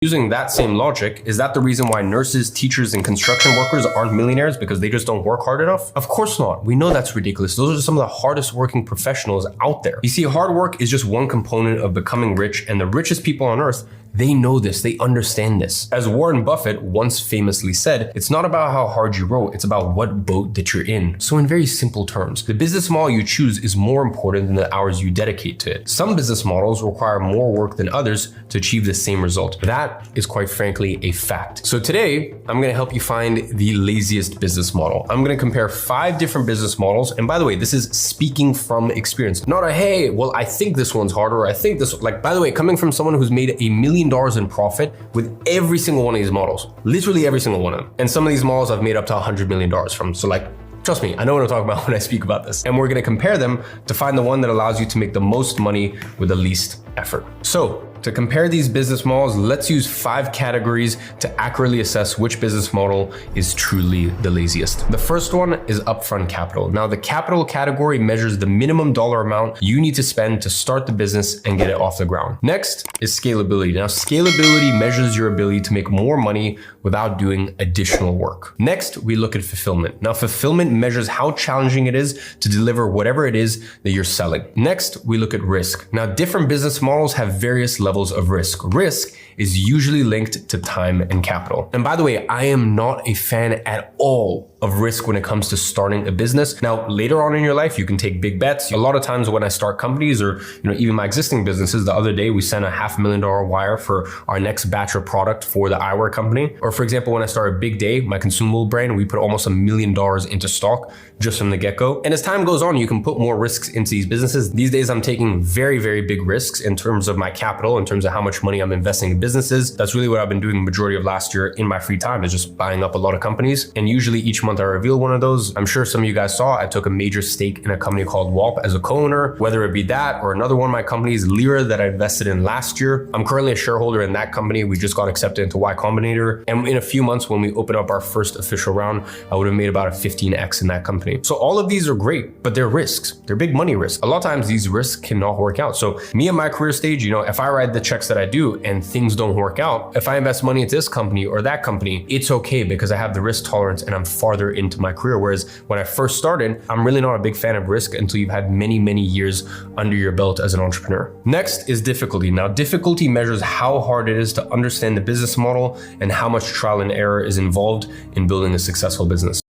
Using that same logic, is that the reason why nurses, teachers, and construction workers aren't millionaires because they just don't work hard enough? Of course not. We know that's ridiculous. Those are some of the hardest working professionals out there. You see, hard work is just one component of becoming rich, and the richest people on earth, they know this, they understand this. As Warren Buffett once famously said, it's not about how hard you row, it's about what boat that you're in. So in very simple terms, the business model you choose is more important than the hours you dedicate to it. Some business models require more work than others to achieve the same result. That is quite frankly a fact. So today, I'm gonna help you find the laziest business model. I'm gonna compare 5 different business models. And by the way, this is speaking from experience, not a, hey, well, I think this one's harder, or I think this, like, by the way, coming from someone who's made $1 million in profit with every single one of these models, literally every single one of them. And some of these models I've made up to $100 million from. So like, trust me, I know what I'm talking about when I speak about this. And we're gonna compare them to find the one that allows you to make the most money with the least effort. So to compare these business models, let's use 5 categories to accurately assess which business model is truly the laziest. The first one is upfront capital. Now, the capital category measures the minimum dollar amount you need to spend to start the business and get it off the ground. Next is scalability. Now, scalability measures your ability to make more money without doing additional work. Next, we look at fulfillment. Now, fulfillment measures how challenging it is to deliver whatever it is that you're selling. Next, we look at risk. Now, different business models have various levels of risk. Risk is usually linked to time and capital. And by the way, I am not a fan at all of risk when it comes to starting a business. Now, later on in your life, you can take big bets. A lot of times when I start companies, or even my existing businesses, the other day we sent a $500,000 wire for our next batch of product for the eyewear company. Or for example, when I started Big Day, my consumable brand, we put almost $1 million into stock just from the get-go. And as time goes on, you can put more risks into these businesses. These days, I'm taking very, very big risks in terms of my capital, in terms of how much money I'm investing in businesses. That's really what I've been doing the majority of last year in my free time, is just buying up a lot of companies. And usually each month I reveal one of those. I'm sure some of you guys saw, I took a major stake in a company called Walp as a co-owner, whether it be that or another one of my companies, Lyra, that I invested in last year. I'm currently a shareholder in that company. We just got accepted into Y Combinator. And in a few months, when we open up our first official round, I would have made about a 15x in that company. So all of these are great, but they're risks. They're big money risks. A lot of times these risks cannot work out. So me at my career stage, if I write the checks that I do and things don't work out, if I invest money into this company or that company, it's okay because I have the risk tolerance and I'm farther into my career. Whereas when I first started, I'm really not a big fan of risk until you've had many, many years under your belt as an entrepreneur. Next is difficulty. Now, difficulty measures how hard it is to understand the business model and how much trial and error is involved in building a successful business.